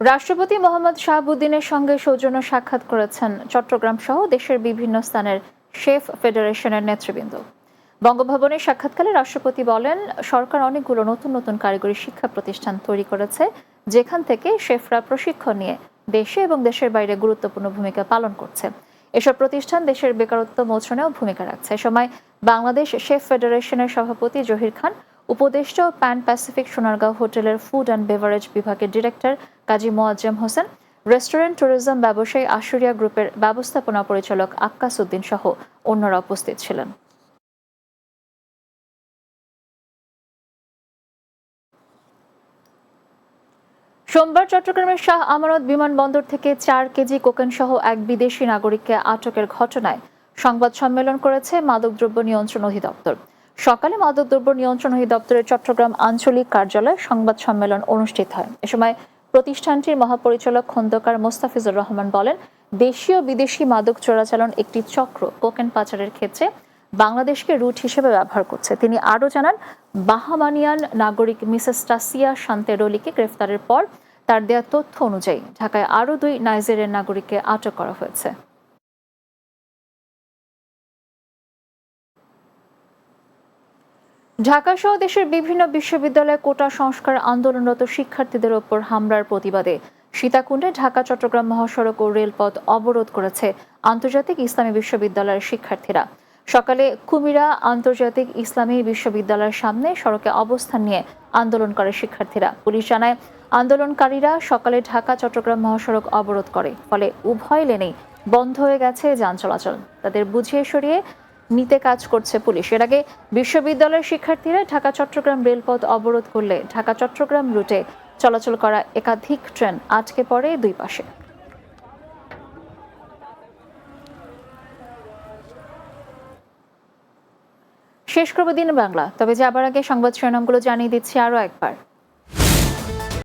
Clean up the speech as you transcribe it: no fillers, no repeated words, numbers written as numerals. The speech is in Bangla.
রাষ্ট্রপতি মোহাম্মদ শাহাবুদ্দিনের সঙ্গে সৌজন্য সাক্ষাৎ করেছেন চট্টগ্রাম সহ দেশের বিভিন্ন স্থানের শেফ ফেডারেশনের নেতৃবৃন্দ। বঙ্গভবনে সাক্ষাৎকালে রাষ্ট্রপতি বলেন, সরকার অনেকগুলো নতুন নতুন কারিগরি শিক্ষা প্রতিষ্ঠান তৈরি করেছে, যেখান থেকে শেফরা প্রশিক্ষণ নিয়ে দেশে এবং দেশের বাইরে গুরুত্বপূর্ণ ভূমিকা পালন করছে। এসব প্রতিষ্ঠান দেশের বেকারত্ব মোচনেও ভূমিকা রাখছে। এ সময় বাংলাদেশ শেফ ফেডারেশনের সভাপতি জহির খান, উপদেষ্টা প্যান প্যাসিফিক সোনারগাঁও হোটেলের ফুড অ্যান্ড বেভারেজ বিভাগের ডিরেক্টর কাজী মোয়াজ্জেম হোসেন, রেস্টুরেন্ট ট্যুরিজম ব্যবসায়ী আশুরিয়া গ্রুপের ব্যবস্থাপনা পরিচালক আক্কাস উদ্দিন সহ অন্যরা উপস্থিত ছিলেন। সোমবার চট্টগ্রামের শাহ আমানত বিমানবন্দর থেকে 4 কেজি কোকেন সহ এক বিদেশি নাগরিককে আটকের ঘটনায় সংবাদ সম্মেলন করেছে মাদকদ্রব্য নিয়ন্ত্রণ অধিদপ্তর। সকালে মাদকদ্রব্য নিয়ন্ত্রণ অধিদপ্তরের চট্টগ্রাম আঞ্চলিক কার্যালয়ে সংবাদ সম্মেলন অনুষ্ঠিত হয়। এ সময় প্রতিষ্ঠানটির মহাপরিচালক খন্দকার মোস্তাফিজুর রহমান বলেন, দেশীয় বিদেশি মাদক চোরাচালান একটি চক্র কোকেন পাচারের ক্ষেত্রে বাংলাদেশকে রুট হিসেবে ব্যবহার করছে। তিনি আরও জানান, বাহামানিয়ান নাগরিক মিসেস টাসিয়া শান্তেরলিকে গ্রেফতারের পর তার দেয়া তথ্য অনুযায়ী ঢাকায় আরও 2 নাইজেরিয়ার নাগরিককে আটক করা হয়েছে। ঢাকা সহ দেশের বিভিন্ন বিশ্ববিদ্যালয়ে কোটা সংস্কার আন্দোলনরত শিক্ষার্থীদের ওপর হামলার প্রতিবাদে সীতাকুণ্ডে ঢাকা চট্টগ্রাম মহাসড়ক ও রেলপথ অবরোধ করেছে আন্তর্জাতিক ইসলামী বিশ্ববিদ্যালয়ের শিক্ষার্থীরা। সকালে কুমিরা আন্তর্জাতিক ইসলামী বিশ্ববিদ্যালয়ের সামনে সড়কে অবস্থান নিয়ে আন্দোলন করে শিক্ষার্থীরা। পুলিশ জানায়, আন্দোলনকারীরা সকালে ঢাকা চট্টগ্রাম মহাসড়ক অবরোধ করে, ফলে উভয় লেনেই বন্ধ হয়ে গেছে যান চলাচল। তাদের বুঝিয়ে সরিয়ে নিতে কাজ করছে পুলিশ। এর আগে বিশ্ববিদ্যালয়ের শিক্ষার্থীরা ঢাকা চট্টগ্রাম রেলপথ অবরোধ করলে ঢাকা চট্টগ্রাম রুটে চলাচল করা একাধিক ট্রেন আটকে পড়ে দুই পাশে। শেষ করব দিন বাংলা, তবে যাবার আগে সংবাদ শিরোনামগুলো জানিয়ে দিচ্ছি আরও একবার।